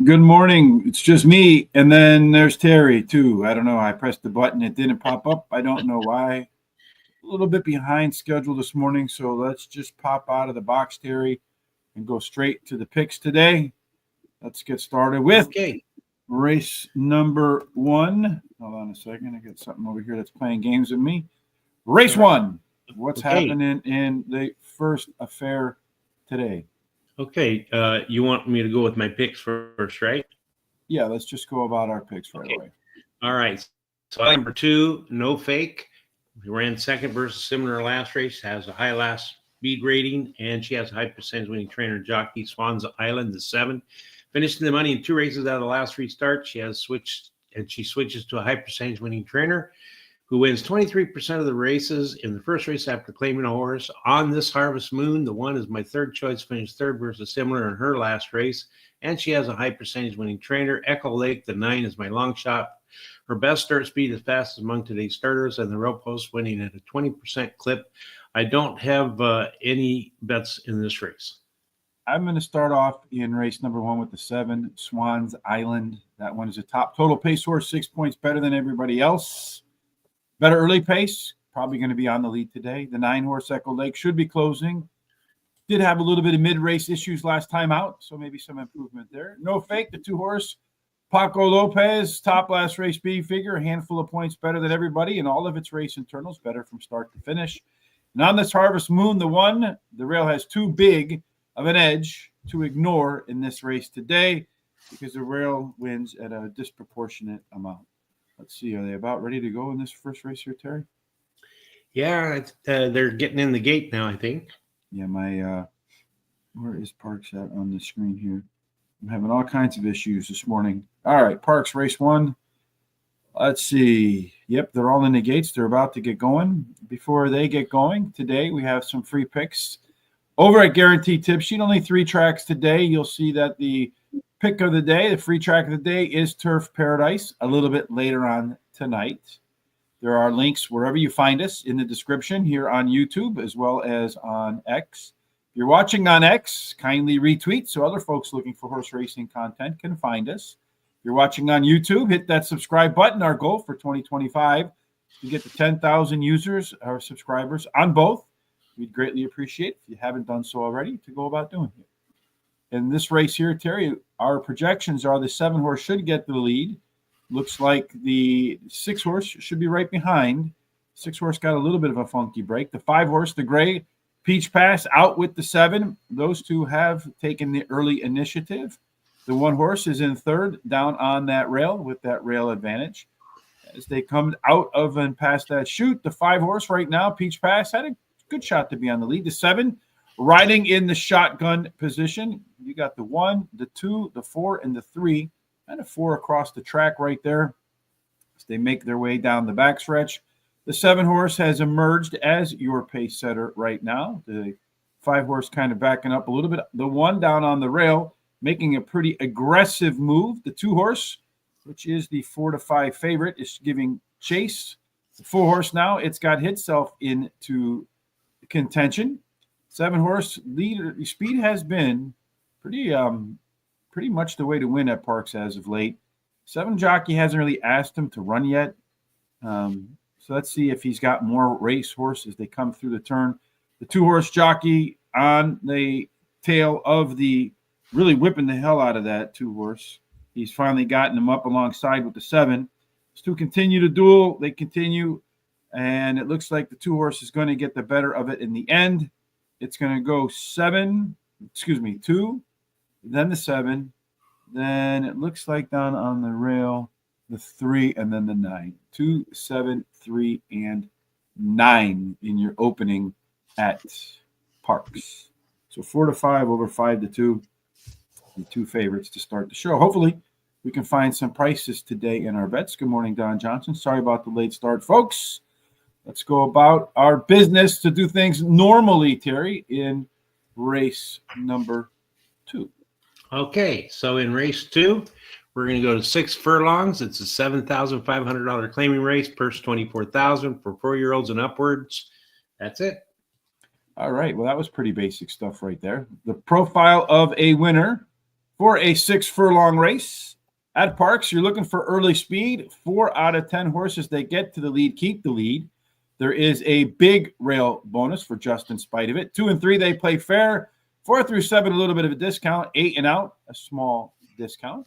Good morning. It's just me, and then there's Terry too. I don't know. I pressed the button, it didn't pop up. I don't know why. A little bit behind schedule this morning, so let's just pop out of the box, Terry, and go straight to the picks today. Let's get started with race number 1. Hold on a second. I got something over here that's playing games with me. Race 1. What's happening in the first affair today? Okay, you want me to go with my picks first, right? Yeah, let's just go about our picks right away. All right. So number 2, No Fake. We ran second versus similar last race, has a high last speed rating, and she has a high percentage winning trainer jockey, Swans Island, the 7. Finished in the money in 2 races out of the last 3 starts. She switches to a high percentage winning trainer who wins 23% of the races in the first race after claiming a horse. On this Harvest Moon, the 1 is my third choice, finished third versus similar in her last race, and she has a high percentage winning trainer. Echo Lake, the 9, is my long shot. Her best start speed is fastest among today's starters, and the row post winning at a 20% clip. I don't have any bets in this race. I'm going to start off in race number 1 with the 7, Swans Island. That one is a top total pace horse, 6 points better than everybody else. Better early pace, probably going to be on the lead today. The 9 horse Echo Lake should be closing. Did have a little bit of mid-race issues last time out, so maybe some improvement there. No Fake, the 2 horse Paco Lopez, top last race B figure, a handful of points better than everybody, and all of its race internals better from start to finish. And on this Harvest Moon, the 1, the rail has too big of an edge to ignore in this race today because the rail wins at a disproportionate amount. Let's see, are they about ready to go in this first race here, Terry? Yeah, they're getting in the gate now, I think. Yeah, where is Parx at on the screen here? I'm having all kinds of issues this morning. All right, Parx race 1. Let's see. Yep, they're all in the gates. They're about to get going. Before they get going, today we have some free picks over at Guaranteed Tip Sheet. Only 3 tracks today. You'll see that the pick of the day, the free track of the day, is Turf Paradise a little bit later on tonight. There are links wherever you find us in the description here on YouTube as well as on X. If you're watching on X, kindly retweet so other folks looking for horse racing content can find us. If you're watching on YouTube, hit that subscribe button. Our goal for 2025 to get to 10,000 users or subscribers on both. We'd greatly appreciate if you haven't done so already to go about doing it. In this race here, Terry, our projections are the 7 horse should get the lead. Looks like the 6 horse should be right behind. 6 horse got a little bit of a funky break. The 5 horse, the gray, Peach Pass out with the 7. Those 2 have taken the early initiative. The 1 horse is in third down on that rail with that rail advantage. As they come out of and past that chute, the 5 horse right now, Peach Pass, had a good shot to be on the lead. The 7 riding in the shotgun position. You got the 1, the 2, the 4, and the 3. And a 4 across the track right there as they make their way down the backstretch. The 7 horse has emerged as your pace setter right now. The 5 horse kind of backing up a little bit. The 1 down on the rail making a pretty aggressive move. The 2 horse, which is the 4-5 favorite, is giving chase. The 4 horse now, it's got itself into contention. 7 horse leader speed has been pretty much the way to win at Parx as of late. 7 jockey hasn't really asked him to run yet. So let's see if he's got more race horse as they come through the turn. The 2 horse jockey on the tail of the really whipping the hell out of that 2 horse. He's finally gotten him up alongside with the 7. To continue the duel, they continue, and it looks like the 2 horse is going to get the better of it in the end. It's going to go 2, then the 7, then it looks like down on the rail, the 3, and then the 9. 2, 7, 3, and 9 in your opening at Parx. So 4-5 over 5-2, the 2 favorites to start the show. Hopefully, we can find some prices today in our bets. Good morning, Don Johnson. Sorry about the late start, folks. Let's go about our business to do things normally, Terry, in race number 2. Okay, so in race 2, we're going to go to 6 furlongs. It's a $7,500 claiming race, purse $24,000 for 4-year-olds and upwards. That's it. All right. Well, that was pretty basic stuff right there. The profile of a winner For a 6-furlong race at Parx, you're looking for early speed. 4 out of 10 horses that get to the lead keep the lead. There is a big rail bonus for just in spite of it. 2 and 3, they play fair. 4 through 7, a little bit of a discount. 8 and out, a small discount.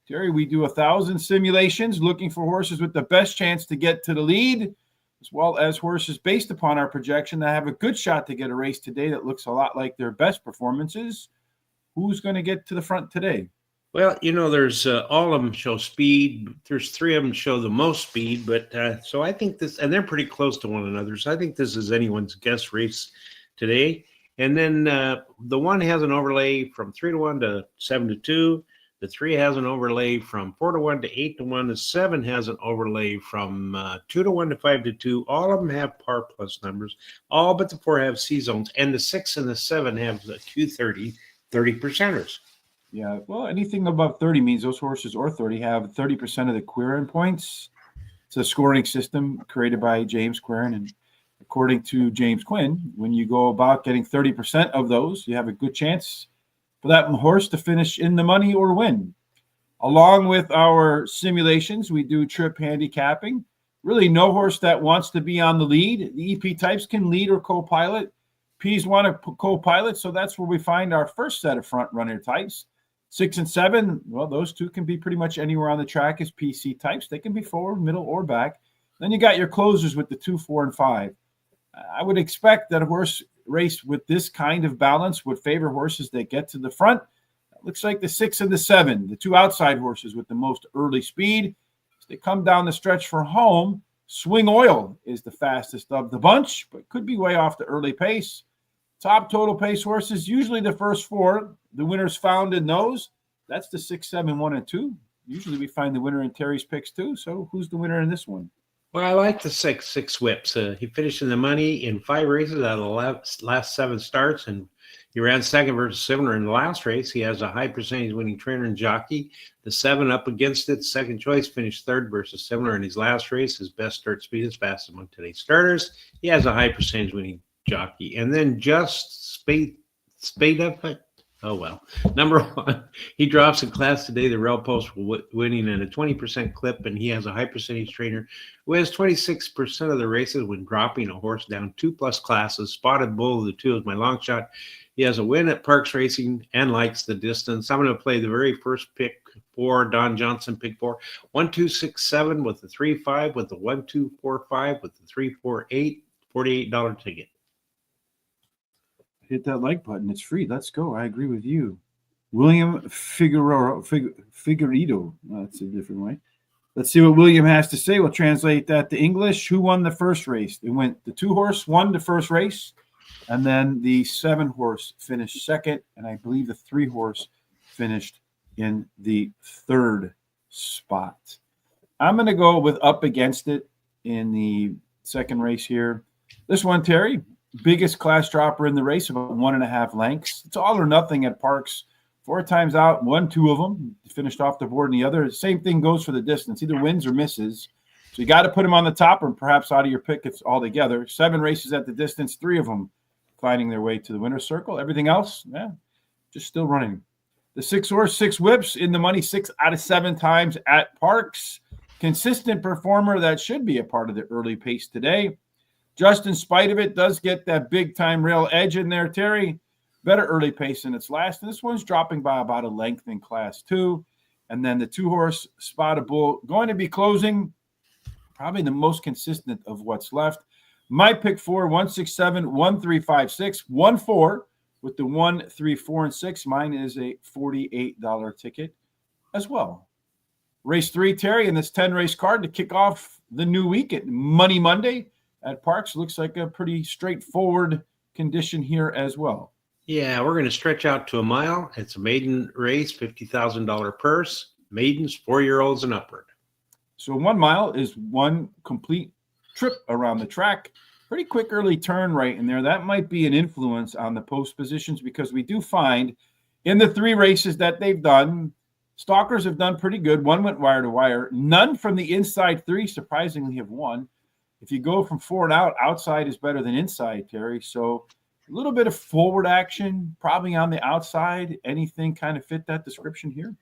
Terry, we do 1,000 simulations looking for horses with the best chance to get to the lead, as well as horses based upon our projection that have a good shot to get a race today that looks a lot like their best performances. Who's going to get to the front today? Well, there's all of them show speed. There's 3 of them show the most speed, but so I think this, and they're pretty close to one another. So I think this is anyone's guess race today. And then the 1 has an overlay from 3-1 to 7-2. The 3 has an overlay from 4-1 to 8-1. The 7 has an overlay from 2-1 to 5-2. All of them have par plus numbers. All but the 4 have C zones, and the 6 and the 7 have the 230 30%ers. Yeah, well, anything above 30 means those horses or 30 have 30% of the Quirin points. It's a scoring system created by James Quirin, and according to James Quinn, when you go about getting 30% of those, you have a good chance for that horse to finish in the money or win. Along with our simulations, we do trip handicapping. Really no horse that wants to be on the lead. The EP types can lead or co-pilot. Ps want to co-pilot, so that's where we find our first set of front runner types. 6 and 7, well, those 2 can be pretty much anywhere on the track as PC types. They can be forward, middle, or back. Then you got your closers with the 2, 4, and 5. I would expect that a horse race with this kind of balance would favor horses that get to the front. It looks like the 6 and the 7, the 2 outside horses with the most early speed. As they come down the stretch for home, Swing Oil is the fastest of the bunch, but could be way off the early pace. Top total pace horses, usually the first 4. The winners found in those. That's the 6, 7, 1, and 2. Usually we find the winner in Terry's picks too. So who's the winner in this one? Well, I like the 6 whips. He finished in the money in 5 races out of the last 7 starts, and he ran second versus Similar in the last race. He has a high percentage winning trainer and jockey. The 7 up against it, second choice, finished third versus Similar in his last race. His best start speed is fast among today's starters. He has a high percentage winning jockey. And then just spade up. Oh, well. Number 1, he drops in class today. The rail post winning at a 20% clip, and he has a high percentage trainer who has 26% of the races when dropping a horse down 2+ classes. Spotted Bull of the 2 is my long shot. He has a win at Parx Racing and likes the distance. I'm going to play the very first pick 4, Don Johnson, pick 4. 1, 2, 6, 7 with the 3, 5 with the 1, 2, 4, 5 with the 3, 4, 8, $48 ticket. Hit that like button. It's free. Let's go. I agree with you. William Figueredo. That's a different way. Let's see what William has to say. We'll translate that to English. Who won the first race? It went the 2 horse won the first race, and then the 7 horse finished second, and I believe the 3 horse finished in the 3rd spot. I'm going to go with up against it in the second race here. This one, Terry, biggest class dropper in the race, about 1.5 lengths. It's all or nothing at Parx. 4 times out, 1, 2 of them finished off the board, and the other. Same thing goes for the distance, either wins or misses. So you got to put him on the top, or perhaps out of your pick it's all together. 7 races at the distance, 3 of them finding their way to the winner's circle. Everything else, just still running. The 6 horse, 6 whips in the money 6 out of 7 times at Parx. Consistent performer that should be a part of the early pace today. Just in spite of it, does get that big-time rail edge in there, Terry. Better early pace in its last. And this one's dropping by about a length in Class 2. And then the 2-horse Spotted Bull going to be closing, probably the most consistent of what's left. My pick 4, 1, 6, 7, 1, 3, 5, 6, 1, 4 with the 1, 3, 4, and 6. Mine is a $48 ticket as well. Race 3, Terry, in this 10-race card to kick off the new week at Money Monday at Parx. Looks like a pretty straightforward condition here as well. Yeah, we're going to stretch out to a mile. It's a maiden race, $50,000 purse. Maidens, 4-year-olds and upward. So 1 mile is 1 complete trip around the track. Pretty quick early turn right in there. That might be an influence on the post positions, because we do find in the 3 races that they've done, stalkers have done pretty good. 1 went wire to wire. None from the inside 3 surprisingly have won. If you go from 4 and out, outside is better than inside, Terry. So A little bit of forward action, probably on the outside. Anything kind of fit that description here?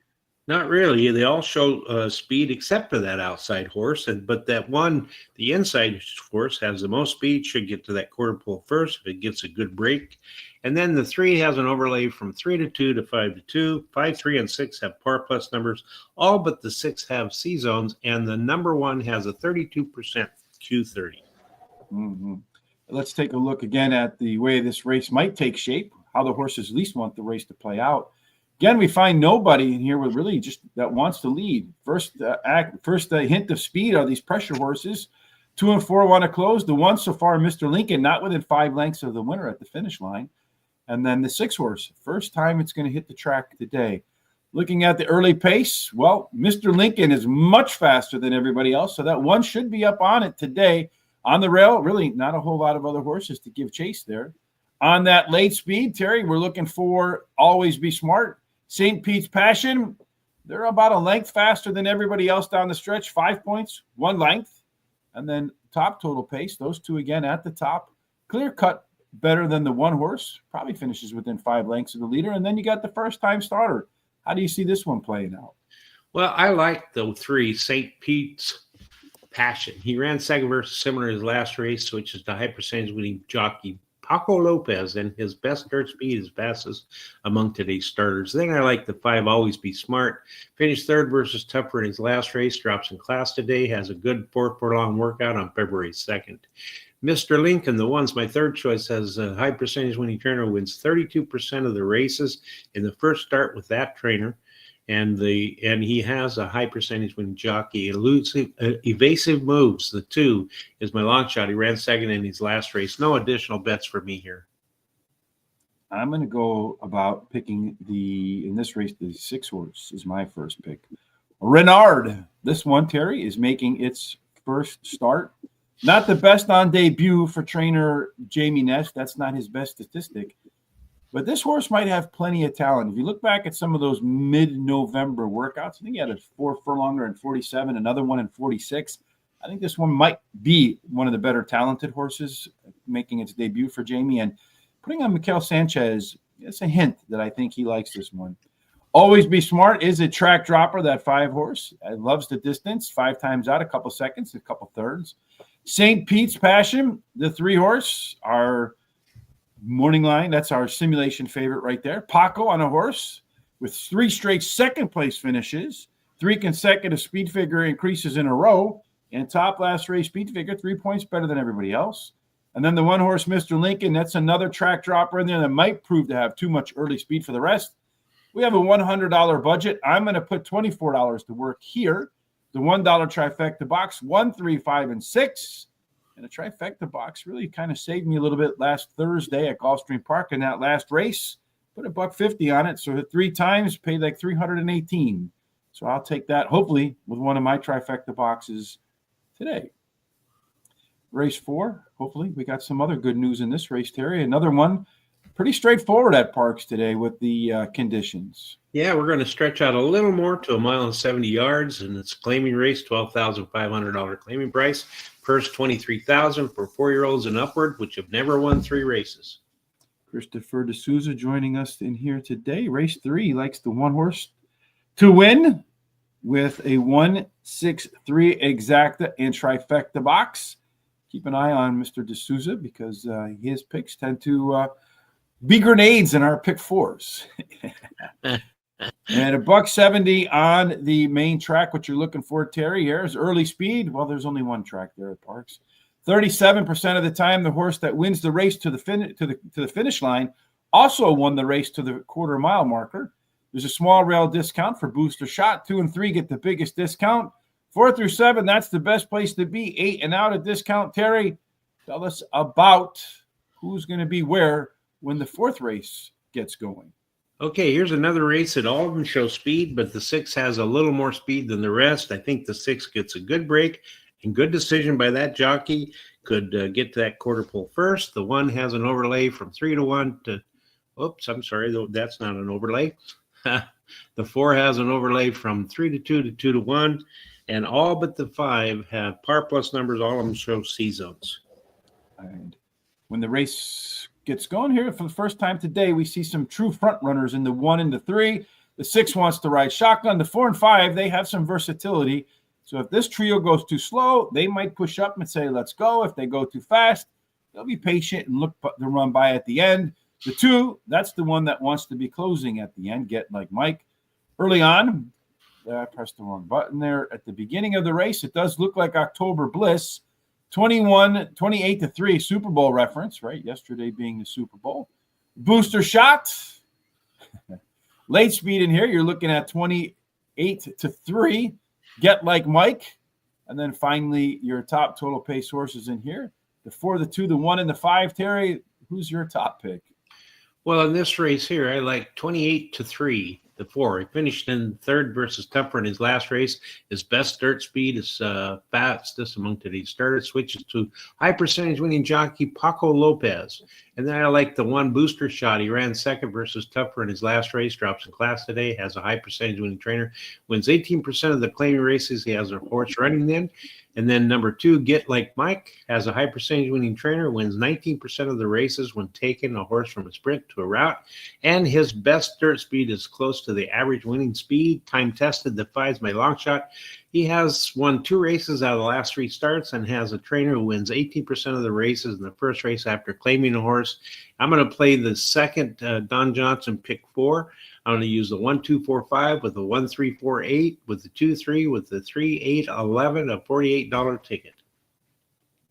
Not really. They all show speed except for that outside horse, but that one, the inside horse, has the most speed. Should get to that quarter pole first if it gets a good break, and then the 3 has an overlay from 3 to 2 to 5 to 2. 5, 3, and 6 have par plus numbers. All but the 6 have C zones, and the number 1 has a 32% Q30. Mm-hmm. Let's take a look again at the way this race might take shape, how the horses at least want the race to play out. Again, we find nobody in here with really just that wants to lead. First hint of speed are these pressure horses. 2 and 4 want to close. The 1 so far, Mr. Lincoln, not within 5 lengths of the winner at the finish line. And then the 6 horse, first time it's going to hit the track today. Looking at the early pace, well, Mr. Lincoln is much faster than everybody else, so that 1 should be up on it today. On the rail, really not a whole lot of other horses to give chase there. On that late speed, Terry, we're looking for Always Be Smart. St. Pete's Passion, they're about a length faster than everybody else down the stretch. 5 points, 1 length. And then top total pace, those 2 again at the top. Clear cut better than the 1 horse. Probably finishes within 5 lengths of the leader. And then you got the first time starter. How do you see this one playing out? Well, I like the 3, St. Pete's Passion. He ran second versus similar to his last race, which is the high percentage winning jockey Paco Lopez, and his best dirt speed is fastest among today's starters. Then I like the 5, Always Be Smart. Finished third versus tougher in his last race, drops in class today, has a good 4 furlong workout on February 2nd. Mr. Lincoln, the 1's my third choice, has a high percentage winning trainer, wins 32% of the races in the first start with that trainer. And he has a high percentage winning jockey. Evasive Moves, the 2, is my long shot. He ran second in his last race. No additional bets for me here. I'm going to go about picking in this race, the 6 horse is my first pick. Renard. This one, Terry, is making its first start. Not the best on debut for trainer Jamie Ness. That's not his best statistic. But this horse might have plenty of talent. If you look back at some of those mid-November workouts, I think he had a 4 furlonger in 47, another one in 46. I think this one might be one of the better talented horses making its debut for Jamie. And putting on Mikel Sanchez, it's a hint that I think he likes this one. Always Be Smart is a track dropper, that 5 horse. It loves the distance, 5 times out, a couple seconds, a couple thirds. St. Pete's Passion, the 3 horse, are morning line. That's our simulation favorite right there. Paco on a horse with 3 straight second place finishes, 3 consecutive speed figure increases in a row, and top last race speed figure 3 points better than everybody else. And then the 1 horse, Mr. Lincoln, that's another track dropper in there that might prove to have too much early speed for the rest. We have a $100 budget. I'm going to put $24 to work here. The $1 trifecta box, 1, 3, 5, and 6. And a trifecta box really kind of saved me a little bit last Thursday at Gulfstream Park in that last race. Put a $150 on it, so hit 3 times, paid like $318. So I'll take that, hopefully, with one of my trifecta boxes today. Race 4, hopefully we got some other good news in this race, Terry. Another one pretty straightforward at Parx today with the conditions. Yeah, we're going to stretch out a little more to 1 mile and 70 yards, and it's a claiming race, $12,500 claiming price. First, $23,000 for 4-year-olds and upward, which have never won 3 races. Christopher D'Souza joining us in here today. Race 3, he likes the 1 horse to win with a 163 exacta and trifecta box. Keep an eye on Mr. D'Souza because his picks tend to be grenades in our pick 4s. And a $170 on the main track. What you're looking for, Terry, here is early speed. Well, there's only 1 track there at Parx. 37% of the time, the horse that wins the race to the finish line also won the race to the quarter mile marker. There's a small rail discount for booster shot. 2 and 3 get the biggest discount. 4 through 7, that's the best place to be. 8 and out at discount. Terry, tell us about who's going to be where when the 4th race gets going. Okay, here's another race that all of them show speed, but the 6 has a little more speed than the rest. I think the 6 gets a good break and good decision by that jockey. Could get to that quarter pole first. The 1 has an overlay from 3 to 1 to, oops, I'm sorry, that's not an overlay. The 4 has an overlay from 3 to 2 to 2 to 1, and all but the 5 have par plus numbers. All of them show C zones. And when the race gets going here. For the first time today, we see some true front runners in the 1 and the 3. The 6 wants to ride shotgun. The 4 and 5, they have some versatility. So if this trio goes too slow, they might push up and say, let's go. If they go too fast, they'll be patient and look to run by at the end. The 2, that's the one that wants to be closing at the end, get like Mike. Early on, I pressed the wrong button there. At the beginning of the race, it does look like October Bliss. 28-3, Super Bowl reference, right? Yesterday being the Super Bowl. Booster shot. Late speed in here, you're looking at 28-3. Get like Mike. And then finally, your top total pace horses in here. The 4, the 2, the 1, and the 5. Terry, who's your top pick? Well, in this race here, I like 28-3. The 4. He finished in third versus Tupper in his last race. His best dirt speed is fastest among today's starters. Switches to high percentage winning jockey Paco Lopez. And then I like the 1 booster shot. He ran second versus Tupper in his last race. Drops in class today. Has a high percentage winning trainer. Wins 18% of the claiming races. He has a horse running in. And then number 2, Get Like Mike, has a high percentage winning trainer, wins 19% of the races when taking a horse from a sprint to a route. And his best dirt speed is close to the average winning speed. Time tested, defies my long shot. He has won 2 races out of the last 3 starts and has a trainer who wins 18% of the races in the first race after claiming a horse. I'm going to play the second Don Johnson pick 4. I'm going to use the 1, 2, 4, 5 with the 1, 3, 4, 8 with the 2, 3 with the 3, 8, 11, a $48 ticket.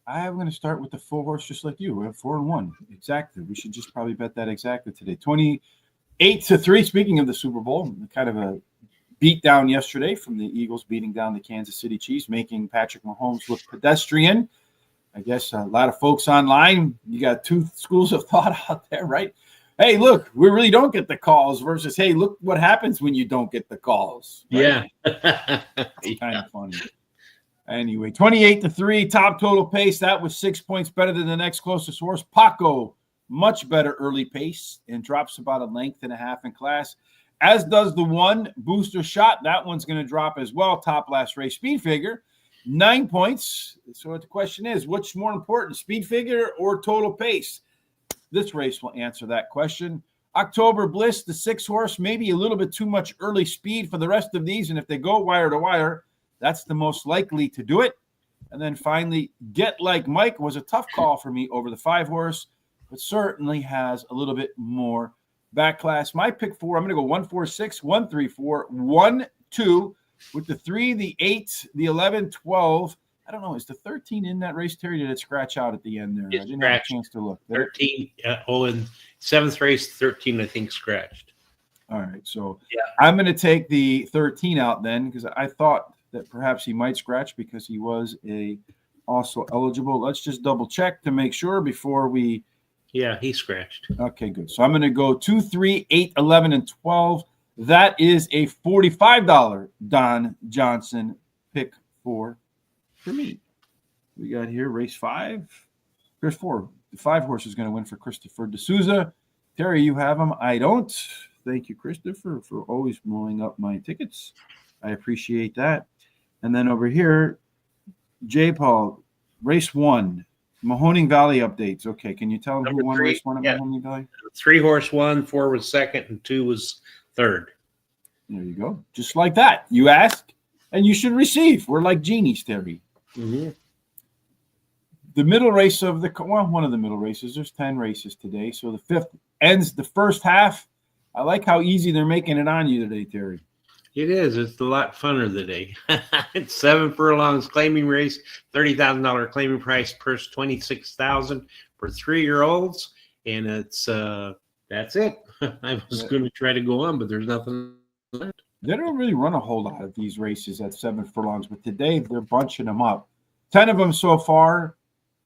I'm going to start with the 4 horse just like you. We have 4 and 1. Exactly. We should just probably bet that exactly today. 28-3. Speaking of the Super Bowl, kind of a beat down yesterday from the Eagles beating down the Kansas City Chiefs, making Patrick Mahomes look pedestrian. I guess a lot of folks online, you got 2 schools of thought out there, right? Hey, look, we really don't get the calls versus, hey, look what happens when you don't get the calls. Right? Yeah. It's kind of funny. Anyway, 28-3, top total pace. That was 6 points better than the next closest horse. Paco, much better early pace and drops about a length and a half in class, as does the 1 booster shot. That one's going to drop as well. Top last race speed figure, 9 points. So the question is, what's more important, speed figure or total pace? This race will answer that question. October Bliss, the 6 horse, maybe a little bit too much early speed for the rest of these. And if they go wire to wire, that's the most likely to do it. And then finally, Get Like Mike was a tough call for me over the 5 horse, but certainly has a little bit more back class. My pick 4, I'm going to go 1, 4, 6, 1, 3, 4, 1, 2 with the 3, the 8, the 11, 12. I don't know. Is the 13 in that race, Terry? Did it scratch out at the end there? I didn't have a chance to look. 13. In 7th race, 13, I think, scratched. All right. So yeah, I'm going to take the 13 out then because I thought that perhaps he might scratch because he was also eligible. Let's just double check to make sure before we. Yeah, he scratched. Okay, good. So I'm going to go 2, 3, 8, 11, and 12. That is a $45 Don Johnson pick 4. For me, we got here race 5. Here's 4. The 5 horse is going to win for Christopher D'Souza. Terry, you have him. I don't. Thank you, Christopher, for always blowing up my tickets. I appreciate that. And then over here, J. Paul, race 1, Mahoning Valley updates. Okay, can you tell him who won race 1 at Mahoning Valley? 3 horse won, 4 was second, and 2 was third. There you go. Just like that. You ask, and you should receive. We're like genies, Terry. Mm-hmm. The middle race of one of the middle races, there's 10 races today. So the 5th ends the first half. I like how easy they're making it on you today, Terry. It is. It's a lot funner today. It's 7 furlongs claiming race, $30,000 claiming price, purse $26,000 for 3-year-olds. And it's that's it. I was going to try to go on, but there's nothing left. They don't really run a whole lot of these races at 7 furlongs, but today they're bunching them up. 10 of them so far.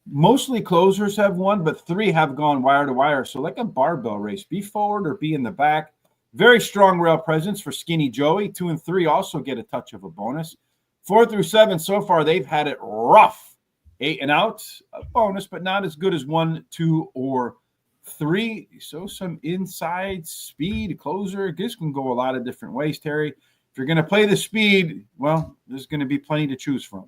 Mostly closers have won, but 3 have gone wire to wire. So like a barbell race, be forward or be in the back. Very strong rail presence for Skinny Joey. 2 and 3 also get a touch of a bonus. 4 through 7 so far, they've had it rough. 8 and out, a bonus, but not as good as 1, 2, or 3. So some inside speed closer. This can go a lot of different ways, Terry. If you're going to play the speed, well, there's going to be plenty to choose from.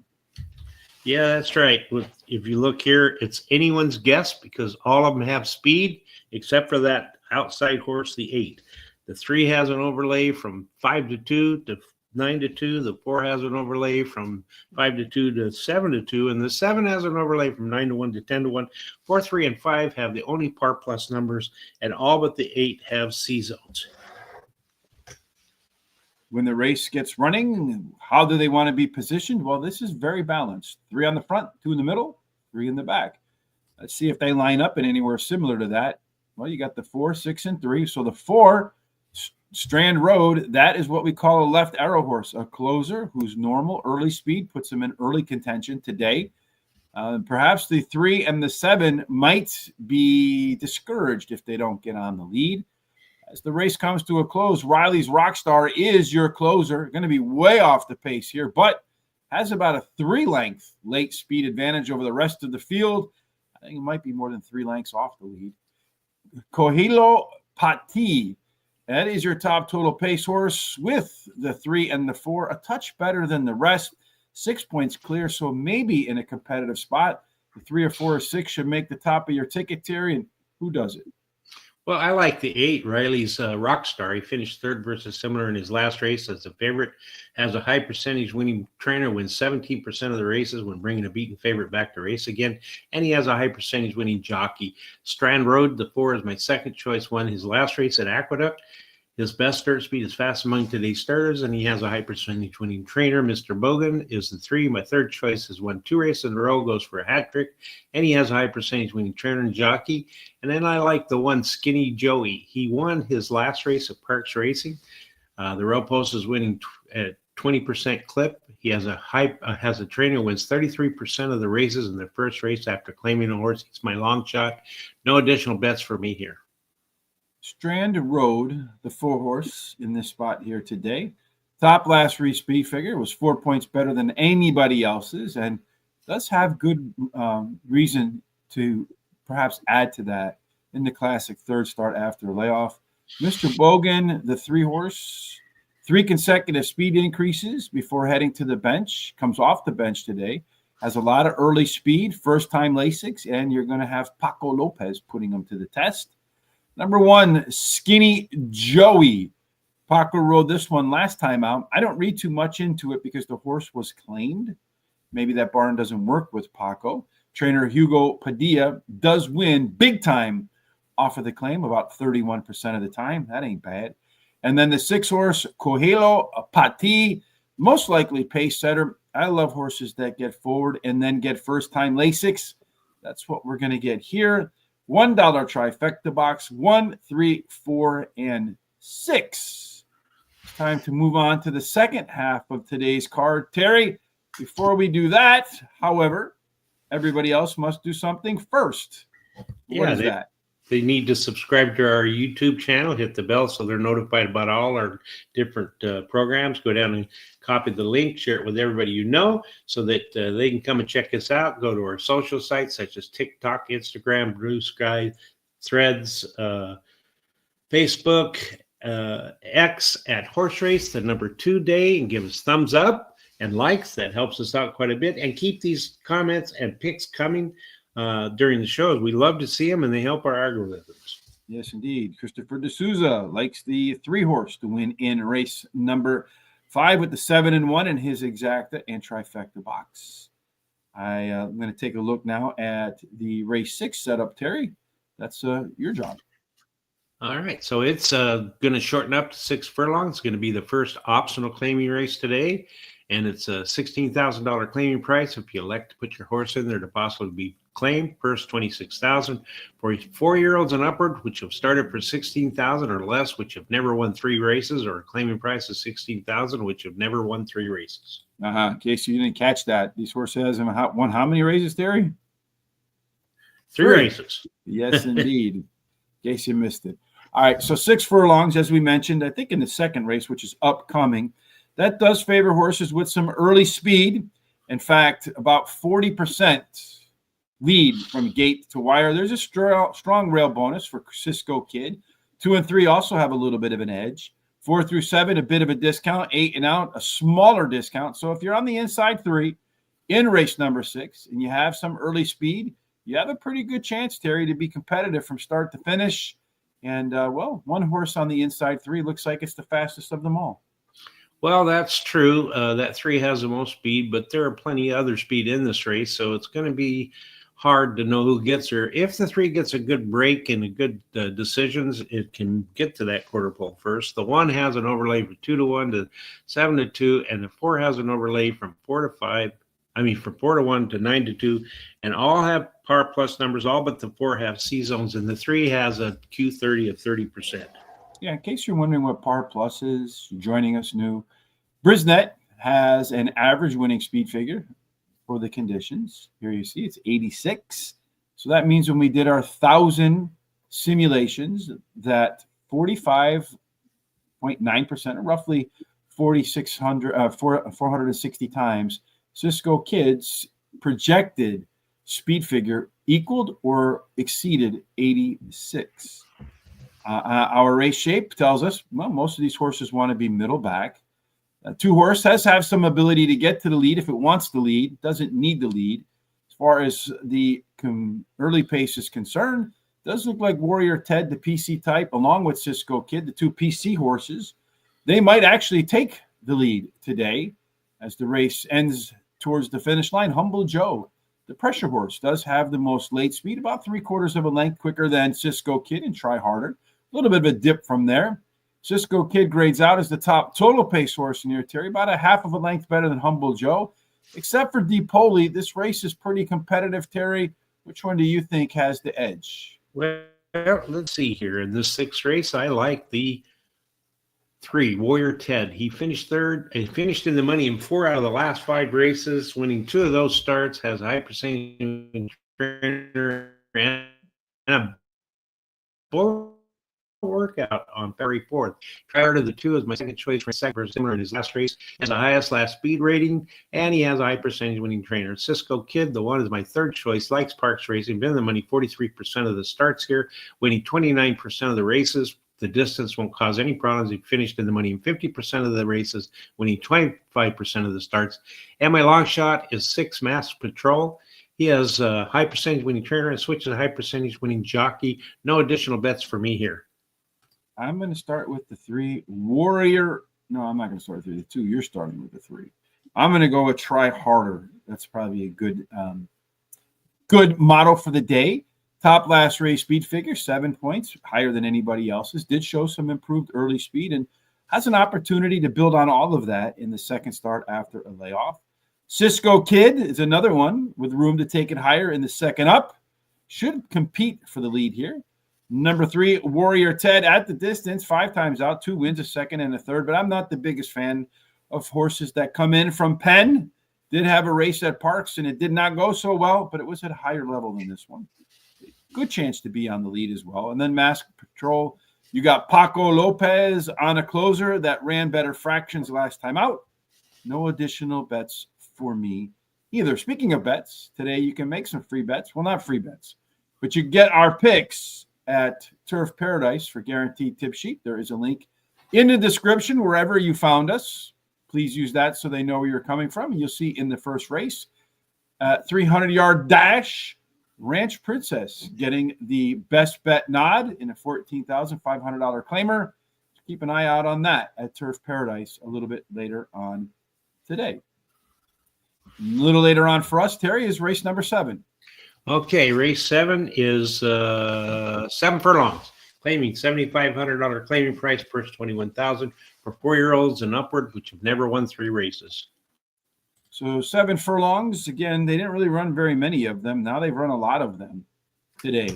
Yeah, that's right. If you look here, it's anyone's guess because all of them have speed except for that outside horse, the 8. The 3 has an overlay from 5 to 2 to 9 to 2. The 4 has an overlay from 5 to 2 to 7 to 2. And the 7 has an overlay from 9 to 1 to 10 to 1. 4, 3, and 5 have the only par plus numbers, and all but the 8 have C zones. When the race gets running, how do they want to be positioned? Well, this is very balanced. 3 on the front, 2 in the middle, 3 in the back. Let's see if they line up in anywhere similar to that. Well, you got the 4, 6, and 3. So the 4, Strand Road, that is what we call a left arrow horse, a closer whose normal early speed puts him in early contention today. Perhaps the 3 and the 7 might be discouraged if they don't get on the lead. As the race comes to a close, Riley's Rockstar is your closer. Going to be way off the pace here, but has about a 3-length late speed advantage over the rest of the field. I think it might be more than 3 lengths off the lead. Kohilo Pati, that is your top total pace horse with the 3 and the 4, a touch better than the rest. 6 points clear, so maybe in a competitive spot. The 3 or 4 or 6 should make the top of your ticket, Terry, and who does it? Well, I like the 8, Riley's Rockstar. He finished 3rd versus similar in his last race as a favorite. Has a high percentage winning trainer, wins 17% of the races when bringing a beaten favorite back to race again. And he has a high percentage winning jockey. Strand Road, the 4, is my second choice. Won his last race at Aqueduct. His best start speed is fast among today's starters, and he has a high percentage winning trainer. Mr. Bogan is the 3. My third choice has won 2 races in a row, goes for a hat trick, and he has a high percentage winning trainer and jockey. And then I like the 1, Skinny Joey. He won his last race at Parx Racing. The row post is winning at 20% clip. He has a trainer who wins 33% of the races in their first race after claiming a horse. It's my long shot. No additional bets for me here. Strand Road, the 4 horse in this spot here today. Top last race speed figure was 4 points better than anybody else's, and does have good reason to perhaps add to that in the classic 3rd start after layoff. Mr. Bogan, the 3 horse, 3 consecutive speed increases before heading to the bench, comes off the bench today, has a lot of early speed, first time Lasix, and you're going to have Paco Lopez putting him to the test. Number 1, Skinny Joey. Paco rode this one last time out. I don't read too much into it because the horse was claimed. Maybe that barn doesn't work with Paco. Trainer Hugo Padilla does win big time off of the claim, about 31% of the time. That ain't bad. And then the 6 horse, Kohilo Pati, most likely pace setter. I love horses that get forward and then get first time Lasix. That's what we're going to get here. $1 trifecta box, 1, 3, 4, and 6. It's time to move on to the second half of today's card. Terry, before we do that, however, everybody else must do something first. What is that? They need to subscribe to our YouTube channel, hit the bell so they're notified about all our different programs. Go down and copy the link, share it with everybody you know so that they can come and check us out. Go to our social sites such as TikTok, Instagram, Blue Sky, Threads, Facebook, X at Horse Race, the number 2 day, and give us thumbs up and likes. That helps us out quite a bit. And keep these comments and picks coming during the shows. We love to see them, and they help our algorithms. Yes, indeed. Christopher D'Souza likes the 3 horse to win in race number 5 with the 7 and 1 in his exacta and trifecta box. I'm going to take a look now at the race 6 setup, Terry. That's your job. All right, so it's going to shorten up to 6 furlongs. It's going to be the first optional claiming race today, and it's a $16,000 claiming price. If you elect to put your horse in there to possibly be claimed, first $26,000 for 4-year-olds and upward, which have started for $16,000 or less, which have never won 3 races, or a claiming price of $16,000, which have never won 3 races. In case you didn't catch that, these horses have won how many races, Terry? 3 races. Yes, indeed. In case you missed it. All right, so 6 furlongs, as we mentioned, I think in the second race, which is upcoming. That does favor horses with some early speed. In fact, about 40% lead from gate to wire. There's a strong rail bonus for Cisco Kid. 2 and 3 also have a little bit of an edge. 4 through 7, a bit of a discount. 8 and out, a smaller discount. So if you're on the inside 3, in race number 6 and you have some early speed, you have a pretty good chance, Terry, to be competitive from start to finish. And, one horse on the inside 3 looks like it's the fastest of them all. Well, that's true. That 3 has the most speed, but there are plenty of other speed in this race, so it's going to be hard to know who gets her. If the 3 gets a good break and a good decisions, it can get to that quarter pole first. The 1 has an overlay from 2-1 to 7-2, and the 4 has an overlay from 4-5. From 4-1 to 9-2, and all have par plus numbers. All but the 4 have C zones, and the 3 has a Q30 of 30%. Yeah, in case you're wondering what par plus is, joining us new, Brisnet has an average winning speed figure for the conditions. Here you see it's 86. So that means when we did our 1,000 simulations, that 45.9%, or roughly 460 times, Cisco Kid's projected speed figure equaled or exceeded 86. Our race shape tells us, well, most of these horses want to be middle back. 2 horse does have some ability to get to the lead if it wants the lead, doesn't need the lead. As far as the early pace is concerned, does look like Warrior Ted, the PC type, along with Cisco Kid, the 2 PC horses. They might actually take the lead today as the race ends towards the finish line. Humble Joe, the pressure horse, does have the most late speed, about 3/4 of a length quicker than Cisco Kid and Try Harder. A little bit of a dip from there. Cisco Kid grades out as the top total pace horse in here, Terry, about a half of a length better than Humble Joe. Except for DePoli, this race is pretty competitive, Terry. Which one do you think has the edge? Well, let's see here. In this 6th race, I like the 3, Warrior Ted. He finished 3rd. He finished in the money in 4 out of the last 5 races, winning 2 of those starts, has a high percentage trainer, and a bull workout on February 4th. Prior to the 2 is my second choice for second versus similar in his last race. Has the highest last speed rating, and he has a high percentage winning trainer. Cisco Kid, the 1 is my 3rd choice, likes Parx Racing, been in the money 43% of the starts here, winning 29% of the races. The distance won't cause any problems. He finished in the money in 50% of the races, winning 25% of the starts. And my long shot is 6, Mask Patrol. He has a high percentage winning trainer and switches a high percentage winning jockey. No additional bets for me here. I'm going to start with the 3, Warrior. No, I'm not going to start with the 2. You're starting with the 3. I'm going to go with Try Harder. That's probably a good model for the day. Top last race speed figure, 7 points, higher than anybody else's. Did show some improved early speed and has an opportunity to build on all of that in the second start after a layoff. Cisco Kid is another one with room to take it higher in the second up. Should compete for the lead here. Number 3, Warrior Ted at the distance, 5 times out, 2 wins, a second and a third. But I'm not the biggest fan of horses that come in from Penn. Did have a race at Parx, and it did not go so well, but it was at a higher level than this one. Good chance to be on the lead as well. And then Mask Patrol, you got Paco Lopez on a closer that ran better fractions last time out. No additional bets for me either. Speaking of bets, today you can make some free bets. Well, not free bets, but you get our picks at Turf Paradise for guaranteed tip sheet. There is a link in the description wherever you found us. Please use that so they know where you're coming from. You'll see in the first race, 300-yard dash, Ranch Princess getting the best bet nod in a $14,500 claimer. Keep an eye out on that at Turf Paradise a little bit later on today. A little later on for us, Terry, is race number 7. Okay, race 7 is 7 furlongs, claiming $7,500 claiming price, purse $21,000 for 4-year-olds and upward, which have never won 3 races. So 7 furlongs. Again, they didn't really run very many of them. Now they've run a lot of them today.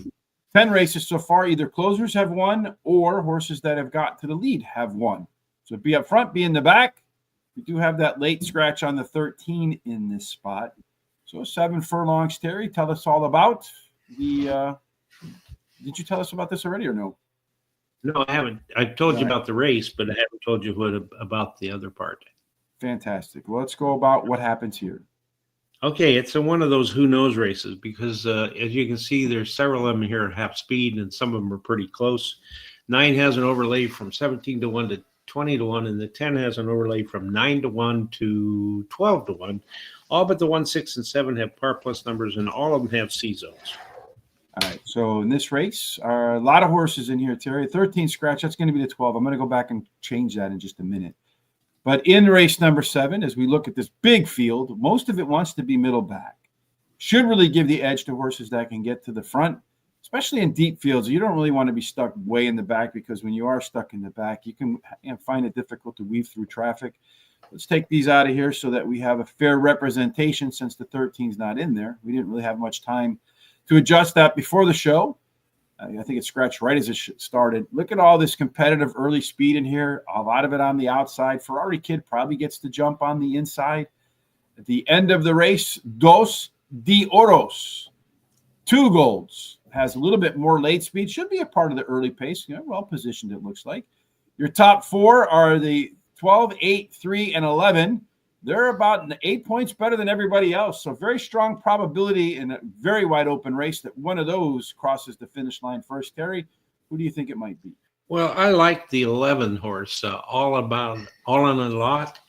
10 races so far. Either closers have won or horses that have got to the lead have won. So be up front, be in the back. We do have that late scratch on the 13 in this spot. So 7 furlongs, Terry. Tell us all about the did you tell us about this already or no? No, I haven't. I told you about the race, but I haven't told you about the other part. Fantastic. Well, let's go about what happens here. Okay, it's one of those who knows races because as you can see, there's several of them here at half speed, and some of them are pretty close. 9 has an overlay from 17-1 to 20-1, and the 10 has an overlay from 9-1 to 12-1. All but the 1, 6, and 7 have par plus numbers, and all of them have C zones. All right, so in this race, are a lot of horses in here, Terry. 13 scratch, that's going to be the 12. I'm going to go back and change that in just a minute. But in race number 7, as we look at this big field, most of it wants to be middle back. Should really give the edge to horses that can get to the front, especially in deep fields. You don't really want to be stuck way in the back, because when you are stuck in the back, you can find it difficult to weave through traffic. Let's take these out of here so that we have a fair representation, since the 13 is not in there. We didn't really have much time to adjust that before the show. I think it scratched right as it started. Look at all this competitive early speed in here. A lot of it on the outside. Ferrari Kid probably gets the jump on the inside. At the end of the race, Dos de Oros, 2 golds. Has a little bit more late speed. Should be a part of the early pace. Well positioned, it looks like. Your top 4 are the 12, 8, 3, and 11. They're about 8 points better than everybody else. So very strong probability in a very wide open race that one of those crosses the finish line first. Terry, who do you think it might be? Well, I like the 11 horse, all in a lot.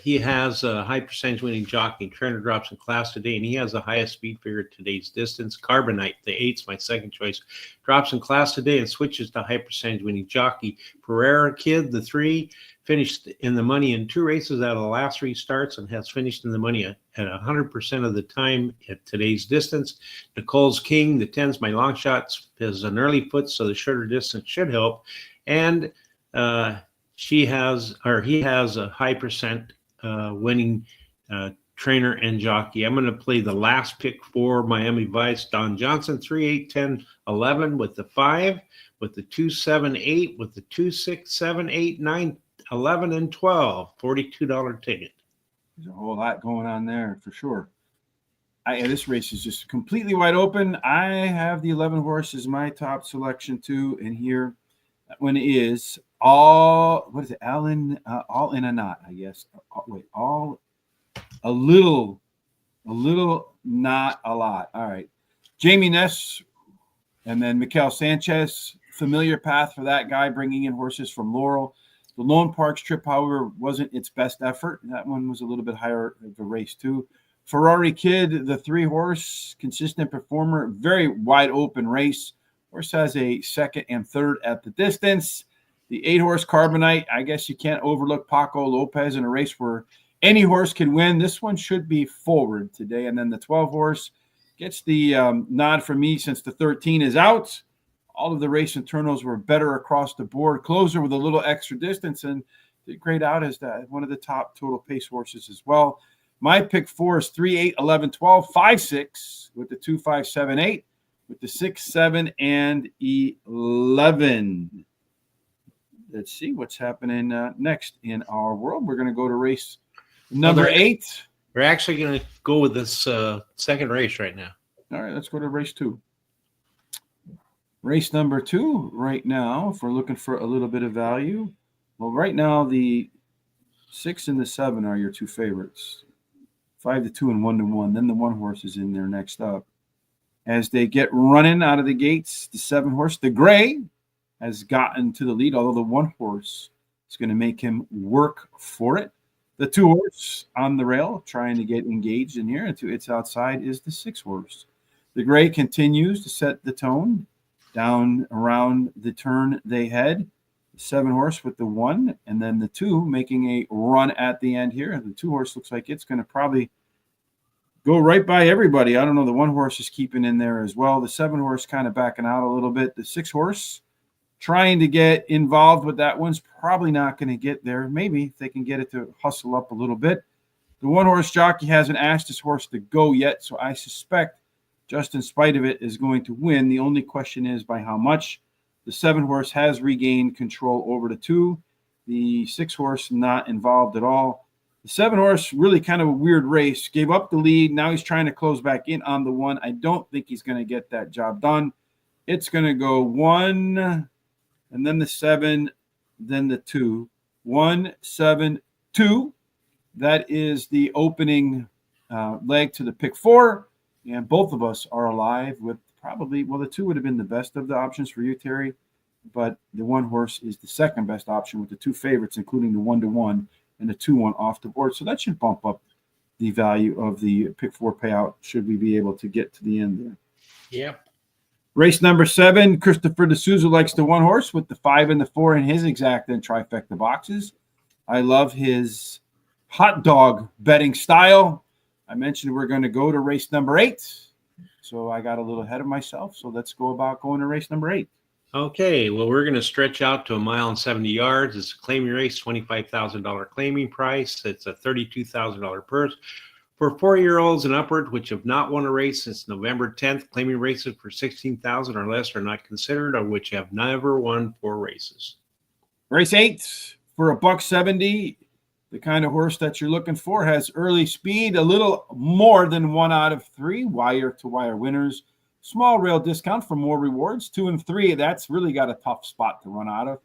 He has a high percentage winning jockey. Trainer drops in class today, and he has the highest speed figure at today's distance. Carbonite, the 8's my second choice, drops in class today and switches to high percentage winning jockey. Pereira Kid, the 3, finished in the money in 2 races out of the last 3 starts and has finished in the money at 100% of the time at today's distance. Nicole's King, the 10's my Longshots, is an early foot, so the shorter distance should help. And he has a high percent winning trainer and jockey. I'm going to play the last pick for Miami Vice, Don Johnson, 3, 8, 10, 11 with the 5, with the 2, 7, 8, with the 2, 6, 7, 8, 9, 11, and 12. $42 ticket. There's a whole lot going on there for sure. This race is just completely wide open. I have the 11 horse as my top selection too, and here that one is all in a knot, I guess. A little, not a lot. All right. Jamie Ness and then Mikel Sanchez, familiar path for that guy, bringing in horses from Laurel. The Lone Parks trip, however, wasn't its best effort. That one was a little bit higher of a race too. Ferrari Kid, the 3 horse, consistent performer, very wide open race. Horse has a 2nd and 3rd at the distance. The 8 horse Carbonite, I guess you can't overlook Paco Lopez in a race where any horse can win. This one should be forward today. And then the 12 horse gets the nod from me since the 13 is out. All of the race internals were better across the board. Closer with a little extra distance and did great out as one of the top total pace horses as well. My pick 4 is 3, 8, 11, 12, 5, 6 with the 2, 5, 7, 8 with the 6, 7, and 11. Let's see what's happening next in our world. We're going to go to race number 8. We're actually going to go with this second race right now. All right, let's go to race 2. Race number 2 right now, if we're looking for a little bit of value. Well, right now, the 6 and the 7 are your 2 favorites. 5 to 2 and 1 to 1. Then the 1 horse is in there next up. As they get running out of the gates, the 7 horse, the Gray, has gotten to the lead, although the 1 horse is going to make him work for it. The 2 horse on the rail, trying to get engaged in here, and to its outside is the 6 horse. The Gray continues to set the tone down around the turn they head. The 7 horse with the 1, and then the 2 making a run at the end here. The 2 horse looks like it's going to probably go right by everybody. I don't know. The 1 horse is keeping in there as well. The 7 horse kind of backing out a little bit. The 6 horse trying to get involved with that one's probably not going to get there. Maybe if they can get it to hustle up a little bit. The 1 horse jockey hasn't asked his horse to go yet, so I suspect just in spite of it is going to win. The only question is by how much. The 7 horse has regained control over the 2. The 6 horse not involved at all. The 7 horse, really kind of a weird race. Gave up the lead. Now he's trying to close back in on the 1. I don't think he's going to get that job done. It's going to go 1, and then the 7, then the 2. 1, 7, 2. That is the opening leg to the pick 4. And both of us are alive with probably, well, the 2 would have been the best of the options for you, Terry. But the 1 horse is the second best option with the 2 favorites, including the 1 to 1 and the 2-1 off the board. So that should bump up the value of the pick 4 payout should we be able to get to the end there. Yep. Race number 7, Christopher D'Souza likes the 1 horse with the 5 and the 4 in his exact and trifecta boxes. I love his hot dog betting style. I mentioned we're going to go to race number 8. So I got a little ahead of myself. So let's go about going to race number 8. Okay, well, we're going to stretch out to 1 mile and 70 yards. It's a claiming race, $25,000 claiming price. It's a $32,000 purse. For 4-year-olds and upward, which have not won a race since November 10th, claiming races for $16,000 or less are not considered, or which have never won 4 races. Race 8 for $170. The kind of horse that you're looking for has early speed, a little more than 1 out of 3 wire-to-wire winners. Small rail discount for more rewards. 2 and 3, that's really got a tough spot to run out of.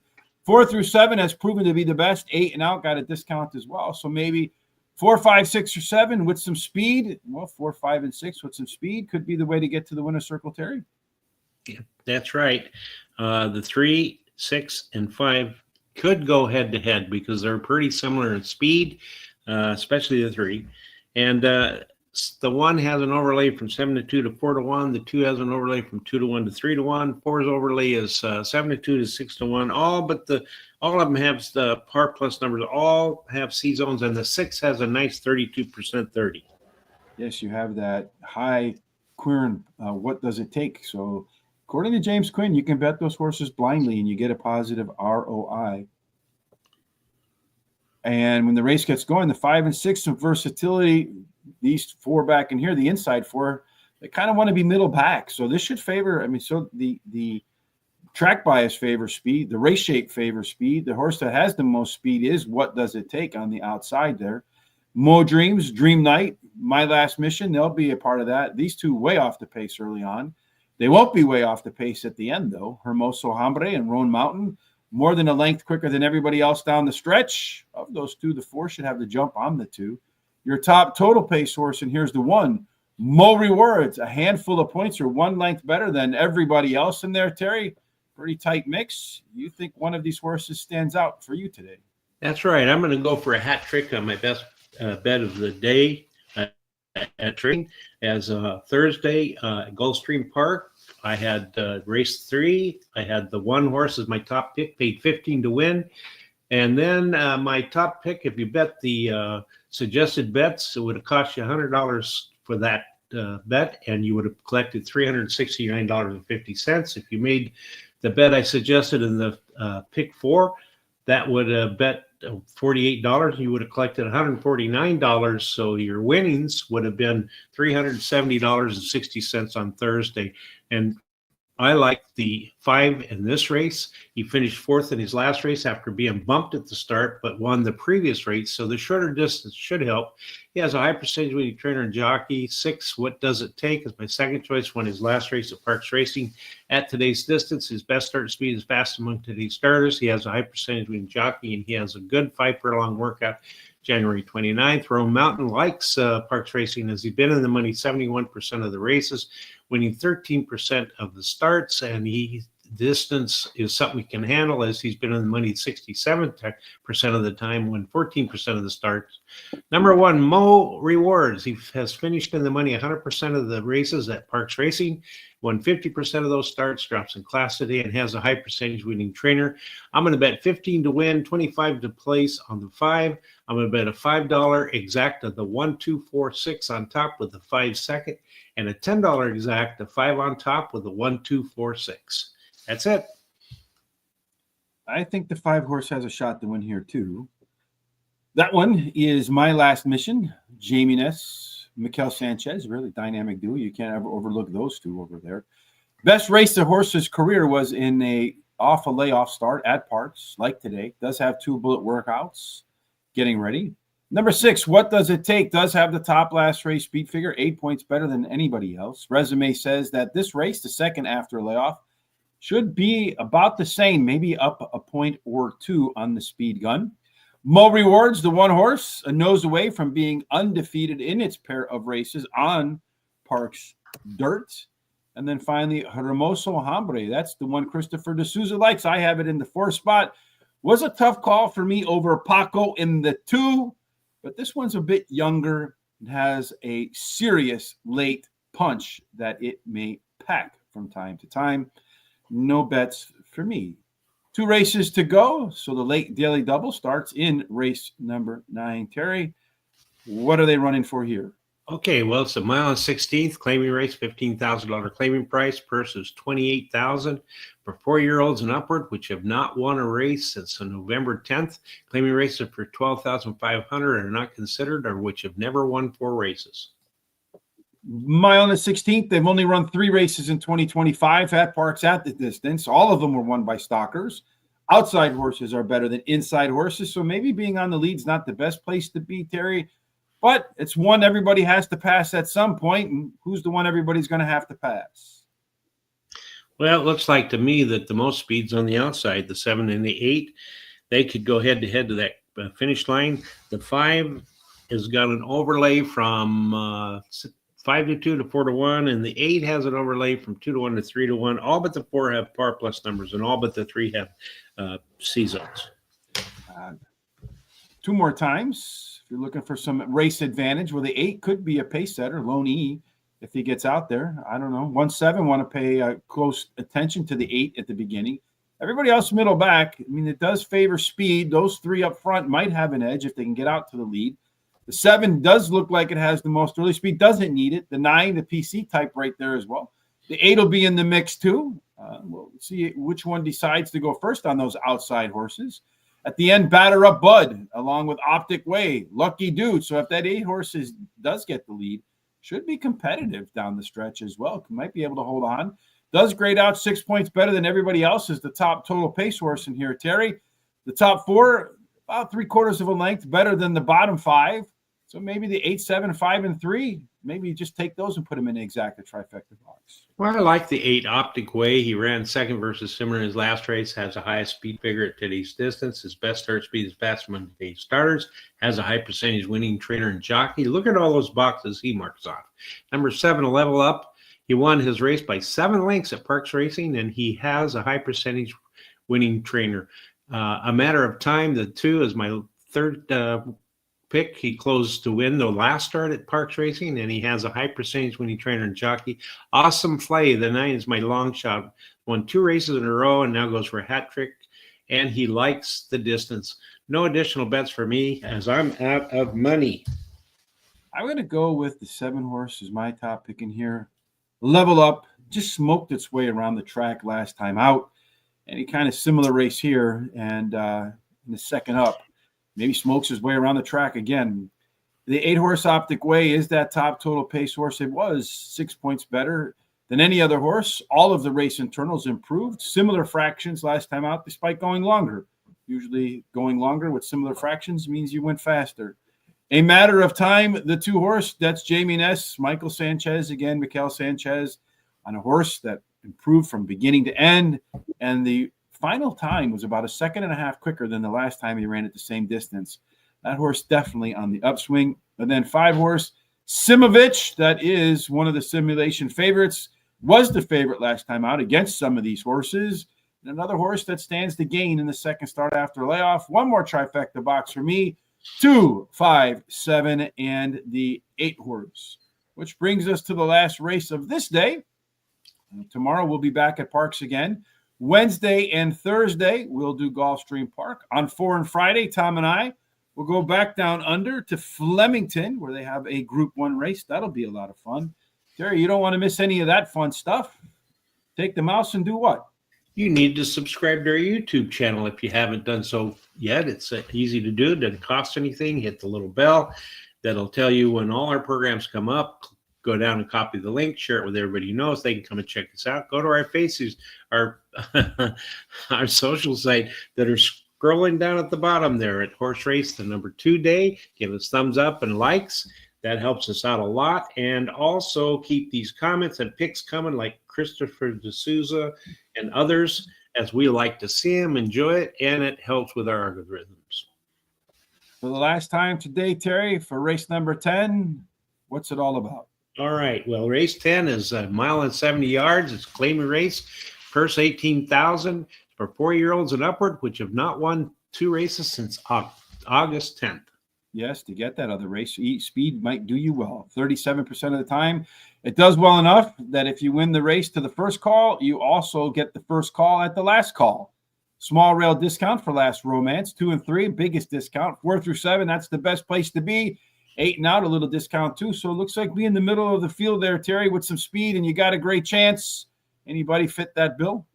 4 through 7 has proven to be the best. 8 and out got a discount as well. So maybe 4, 5, 6, or 7 with some speed. Well, 4, 5, and 6 with some speed could be the way to get to the winner's circle, Terry. Yeah, that's right. The 3, 6, and 5 could go head-to-head because they're pretty similar in speed, especially the 3. And the 1 has an overlay from 7 to 2 to 4 to 1. The 2 has an overlay from 2 to 1 to 3 to 1. 4's overlay is 7 to 2 to 6 to 1. All of them have the par plus numbers. All have C zones, and the 6 has a nice 32% 30. Yes, you have that high Quern. What does it take? So according to James Quinn, you can bet those horses blindly and you get a positive ROI. And when the race gets going, the 5 and 6 of versatility, these 4 back in here, the inside 4, they kind of want to be middle back. So this should favor, so the track bias favors speed, the race shape favors speed. The horse that has the most speed is What Does It Take on the outside there. Mo Dreams, Dream Night, My Last Mission, they'll be a part of that. These 2 way off the pace early on. They won't be way off the pace at the end, though. Hermoso Hambre and Roan Mountain, more than a length quicker than everybody else down the stretch. Of those 2, the 4 should have the jump on the 2. Your top total pace horse, and here's the 1, Mo Rewards, a handful of points or 1 length better than everybody else in there, Terry. Pretty tight mix. You think one of these horses stands out for you today? That's right. I'm going to go for a hat trick on my best bet of the day at trading. As Thursday, Gulfstream Park, I had race 3. I had the 1 horse as my top pick, paid 15 to win. And then my top pick, if you bet the suggested bets, it would have cost you $100 for that bet, and you would have collected $369.50. If you made the bet I suggested in the pick 4, that would have bet $48. You would have collected $149. So your winnings would have been $370.60 on Thursday. And I like the 5 in this race. He finished 4th in his last race after being bumped at the start, but won the previous race. So the shorter distance should help. He has a high percentage winning trainer and jockey. 6, What Does It Take, is my second choice. Won his last race at Parx Racing at today's distance. His best start speed is fast among today's starters. He has a high percentage winning jockey, and he has a good 5 furlong workout January 29th. Roan Mountain likes Parx Racing as he's been in the money 71% of the races, winning 13% of the starts, and distance is something he can handle as he's been in the money 67% of the time, win 14% of the starts. Number 1, Mo Rewards. He has finished in the money 100% of the races at Parx Racing, won 50% of those starts, drops in class today, and has a high percentage winning trainer. I'm going to bet 15 to win, 25 to place on the 5. I'm going to bet a $5 exact of the 1, 2, 4, 6 on top with the 5 second, and a $10 exact, the 5 on top with the 1, 2, 4, 6. That's it. I think the 5 horse has a shot to win here too. That one is My Last Mission, Jamie Ness, Mikel Sanchez, really dynamic duo. You can't ever overlook those 2 over there. Best race the horse's career was in a layoff start at Parx, like today. Does have 2 bullet workouts, getting ready. Number 6, What Does It Take, does have the top last race speed figure, 8 points better than anybody else. Resume says that this race, the second after a layoff, should be about the same, maybe up a point or 2 on the speed gun. Mo Rewards, the 1 horse, a nose away from being undefeated in its pair of races on Parx dirt. And then finally, Hermoso Hambre. That's the one Christopher D'Souza likes. I have it in the 4th spot. Was a tough call for me over Paco in the 2, but this one's a bit younger, and has a serious late punch that it may pack from time to time. No bets for me. 2 races to go, so the late daily double starts in race number 9. Terry, what are they running for here? Okay, well, it's a mile and 16th claiming race, $15,000 claiming price. Purse is $28,000 for 4-year-olds and upward, which have not won a race since November 10th. Claiming races for $12,500 are not considered, or which have never won 4 races. Mile and the 16th, they've only run 3 races in 2025 at Parx at the distance. All of them were won by stockers. Outside horses are better than inside horses, so maybe being on the lead's not the best place to be, Terry. But it's one everybody has to pass at some point, and who's the one everybody's going to have to pass? Well, it looks like to me that the most speed's on the outside, the 7 and the 8. They could go head-to-head to that finish line. The 5 has got an overlay from 5 to 2 to 4 to 1, and the 8 has an overlay from 2 to 1 to 3 to 1. All but the 4 have par plus numbers, and all but the 3 have C zones. 2 more times. If you're looking for some race advantage, well, the 8 could be a pace setter, Lone E, if he gets out there. I don't know. 1-7 want to pay close attention to the 8 at the beginning. Everybody else middle back. I mean, it does favor speed. Those 3 up front might have an edge if they can get out to the lead. The 7 does look like it has the most early speed, doesn't need it. The 9, the PC type right there as well. The 8 will be in the mix too. We'll see which one decides to go first on those outside horses. At the end, Batter Up Bud, along with Optic Way, Lucky Dude. So if that 8 horses does get the lead, should be competitive down the stretch as well. Might be able to hold on. Does grade out 6 points better than everybody else is the top total pace horse in here, Terry. The top 4, about 3/4 of a length better than the bottom 5. So maybe the 8, 7, 5, and 3, maybe you just take those and put them in the exacta trifecta box. Well, I like the 8 Optic Way. He ran second versus Simmer in his last race, has the highest speed figure at today's distance. His best start speed is faster than today's starters, has a high percentage winning trainer and jockey. Look at all those boxes he marks off. Number 7, Level Up. He won his race by 7 lengths at Parx Racing, and he has a high percentage winning trainer. A Matter of Time, the 2 is my third pick. He closed to win the last start at Parx Racing, and he has a high percentage winning trainer and jockey. Awesome Flay, the 9 is my long shot. Won 2 races in a row and now goes for a hat trick, and he likes the distance. No additional bets for me as I'm out of money. I'm going to go with the 7 horse as my top pick in here. Level Up just smoked its way around the track last time out. Any kind of similar race here, and in the second up, maybe smokes his way around the track again. The 8 horse Optic Way is that top total pace horse. It was 6 points better than any other horse. All of the race internals improved. Similar fractions last time out, despite going longer. Usually going longer with similar fractions means you went faster. A Matter of Time, the 2 horse, that's Jamie Ness, Michael Sanchez, again, Mikel Sanchez, on a horse that improved from beginning to end. And the final time was about 1.5 seconds quicker than the last time he ran at the same distance. That horse definitely on the upswing. And then 5 horse, Simovich, that is one of the simulation favorites, was the favorite last time out against some of these horses. And another horse that stands to gain in the second start after layoff. One more trifecta box for me. 2, 5, 7, and the 8 horse, which brings us to the last race of this day. Tomorrow we'll be back at Parx again. Wednesday and Thursday we'll do Gulfstream Park. On 4 and Friday, Tom and I will go back down under to Flemington, where they have a Group 1 race. That'll be a lot of fun. Terry, you don't want to miss any of that fun stuff. Take the mouse and do what? You need to subscribe to our YouTube channel if you haven't done so yet. It's easy to do. It doesn't cost anything. Hit the little bell. That'll tell you when all our programs come up. Go down and copy the link. Share it with everybody you know so they can come and check us out. Go to our faces, our social site that are scrolling down at the bottom there at Horse Race, the number 2 day. Give us thumbs up and likes. That helps us out a lot. And also keep these comments and picks coming like Christopher D'Souza and others, as we like to see them, enjoy it, and it helps with our algorithms. For the last time today, Terry, for race number 10, what's it all about? All right. Well, race 10 is 1 mile and 70 yards. It's a claiming race. Purse $18,000 for 4-year-olds and upward, which have not won 2 races since August 10th. yes, to get that other race. Speed might do you well. 37% of the time, it does well enough that if you win the race to the first call, you also get the first call at the last call. Small rail discount for Last Romance. 2 and 3, biggest discount. 4 through 7, that's the best place to be. 8 and out, a little discount too. So it looks like we in the middle of the field there, Terry, with some speed, and you got a great chance. Anybody fit that bill?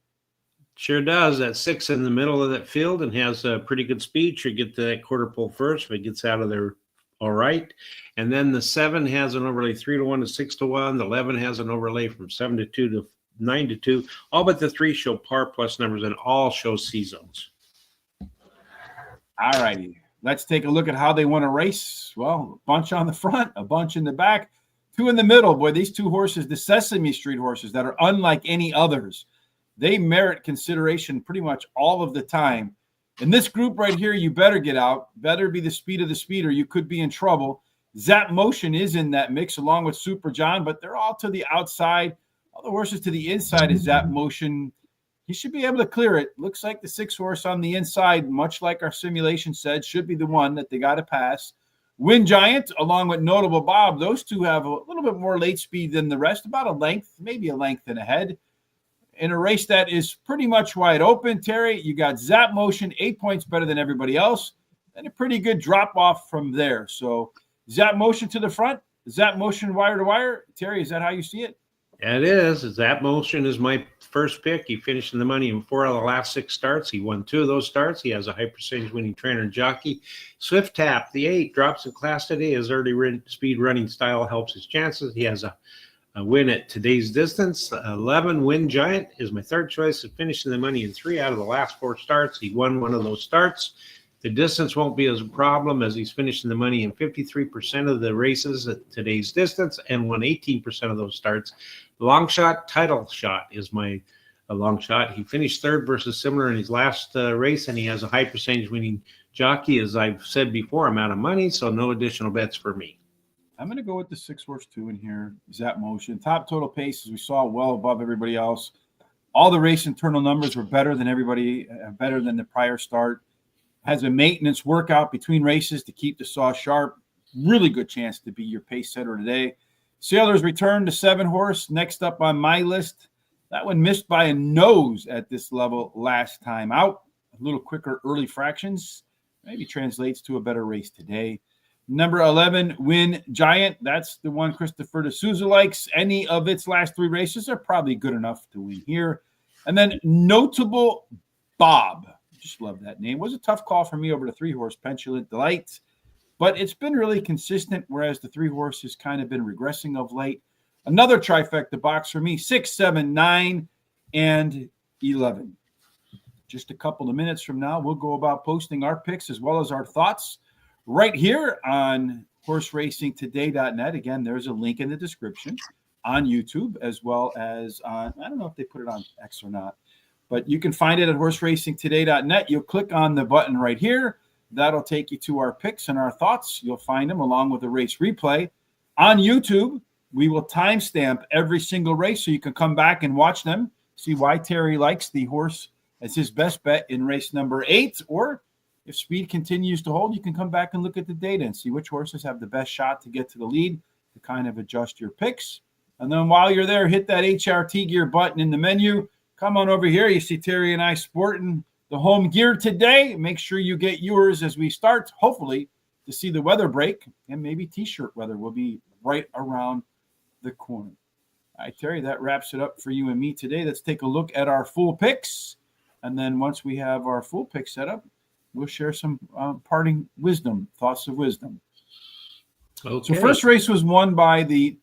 Sure does. That 6 in the middle of that field and has a pretty good speed. Should get to that quarter pole first if it gets out of there all right. And then the 7 has an overlay 3-1 to 6-1. The 11 has an overlay from 7-2 to 9-2. All but the 3 show par plus numbers and all show C zones. All righty. Let's take a look at how they want to race. Well, a bunch on the front, a bunch in the back, 2 in the middle. Boy, these 2 horses, the Sesame Street horses that are unlike any others, they merit consideration pretty much all of the time. In this group right here, you better get out. Better be the speed of the speed or you could be in trouble. Zap Motion is in that mix along with Super John, but they're all to the outside. All the horses to the inside is Zap Motion. He should be able to clear it. Looks like the 6 horse on the inside, much like our simulation said, should be the one that they got to pass. Wind Giant, along with Notable Bob, those 2 have a little bit more late speed than the rest, about a length, maybe a length and a head. In a race that is pretty much wide open, Terry, you got Zap Motion, 8 points better than everybody else, and a pretty good drop-off from there. So Zap Motion to the front, Zap Motion wire to wire. Terry, is that how you see it? It is. Zap Motion is my first pick. He finished in the money in 4 out of the last 6 starts. He won 2 of those starts. He has a high percentage winning trainer and jockey. Swift Tap, the 8, drops in class today. His early speed running style helps his chances. He has a win at today's distance. 11, Wind Giant is my third choice. He finished in the money in 3 out of the last 4 starts. He won 1 of those starts. The distance won't be as a problem as he's finished in the money in 53% of the races at today's distance and won 18% of those starts. Longshot, Title Shot is my long shot. He finished 3rd versus similar in his last race, and he has a high percentage winning jockey. As I've said before, I'm out of money, so no additional bets for me. I'm going to go with the 6 horse 2 in here, Zap Motion. Top total pace, as we saw, well above everybody else. All the race internal numbers were better than everybody, better than the prior start. Has a maintenance workout between races to keep the saw sharp. Really good chance to be your pace setter today. Sailor's return to 7 horse. Next up on my list. That one missed by a nose at this level last time out. A little quicker early fractions. Maybe translates to a better race today. Number 11, Wind Giant. That's the one Christopher D'Souza likes. Any of its last 3 races are probably good enough to win here. And then Notable Bob. Just love that name. Was a tough call for me over the 3 horse Petulant Delight, but it's been really consistent, whereas the 3 horse has kind of been regressing of late. Another trifecta box for me, 6, 7, 9, and 11. Just a couple of minutes from now, we'll go about posting our picks as well as our thoughts right here on horseracingtoday.net. Again, there's a link in the description on YouTube as well as on, I don't know if they put it on X or not, but you can find it at horseracingtoday.net. You'll click on the button right here. That'll take you to our picks and our thoughts. You'll find them along with the race replay. On YouTube, we will timestamp every single race so you can come back and watch them, see why Terry likes the horse as his best bet in race number 8. Or if speed continues to hold, you can come back and look at the data and see which horses have the best shot to get to the lead to kind of adjust your picks. And then while you're there, hit that HRT gear button in the menu. Come on over here. You see Terry and I sporting the home gear today. Make sure you get yours as we start, hopefully, to see the weather break. And maybe T-shirt weather will be right around the corner. All right, Terry, that wraps it up for you and me today. Let's take a look at our full picks. And then once we have our full pick set up, we'll share some parting wisdom, thoughts of wisdom. Okay. So first race was won by the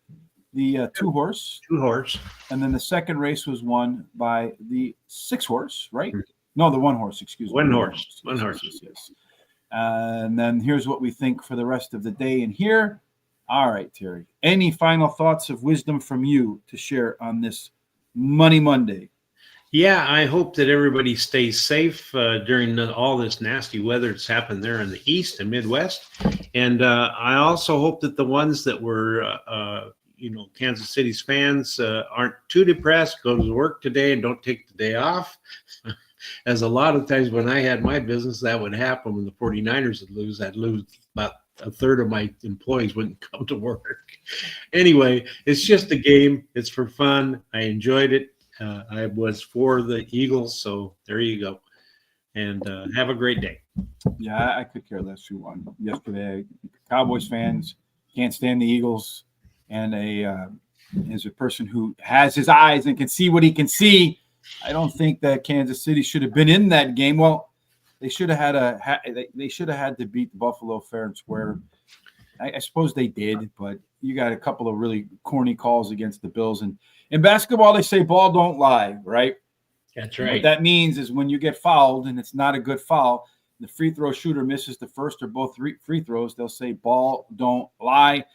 2 horse. 2 horse. And then the second race was won by the 6 horse, right? No, the 1 horse, excuse me. 1 horse. 1 horse. Yes. And then here's what we think for the rest of the day in here. All right, Terry. Any final thoughts of wisdom from you to share on this Money Monday? Yeah, I hope that everybody stays safe during all this nasty weather that's happened there in the East and Midwest. And I also hope that the ones that were, Kansas City's fans aren't too depressed, go to work today and don't take the day off. As a lot of times when I had my business, that would happen when the 49ers would lose. I'd lose about a third of my employees wouldn't come to work. Anyway, it's just a game. It's for fun. I enjoyed it. I was for the Eagles, so there you go. And have a great day. Yeah, I could care less who won yesterday. Cowboys fans can't stand the Eagles, and as a person who has his eyes and can see what he can see, I don't think that Kansas City should have been in that game. Well, they should have had to beat Buffalo fair and square. I suppose they did, but you got a couple of really corny calls against the Bills. And in basketball, they say ball don't lie, right? That's What right. that means is when you get fouled and it's not a good foul, the free throw shooter misses the first or both free throws, they'll say ball don't lie.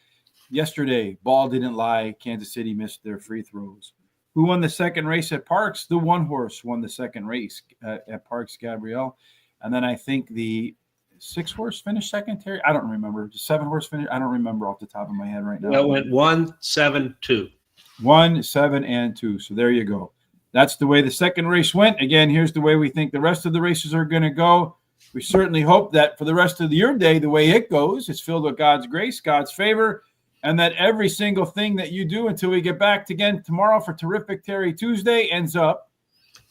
Yesterday, ball didn't lie. Kansas City missed their free throws. Who won the second race at Parx? The one horse won the second race at Parx, Gabrielle. And then I think the 6 horse finished second, Terry. I don't remember. The 7 horse finished. I don't remember off the top of my head right now. Well, it went 1, 7, 2. 1, 7, and 2. So there you go. That's the way the second race went. Again, here's the way we think the rest of the races are going to go. We certainly hope that for the rest of your day, the way it goes is filled with God's grace, God's favor, and that every single thing that you do until we get back again tomorrow for Terrific Terry Tuesday ends up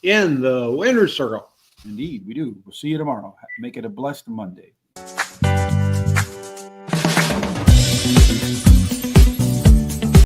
in the winner's circle. Indeed, we do. We'll see you tomorrow. Make it a blessed Monday.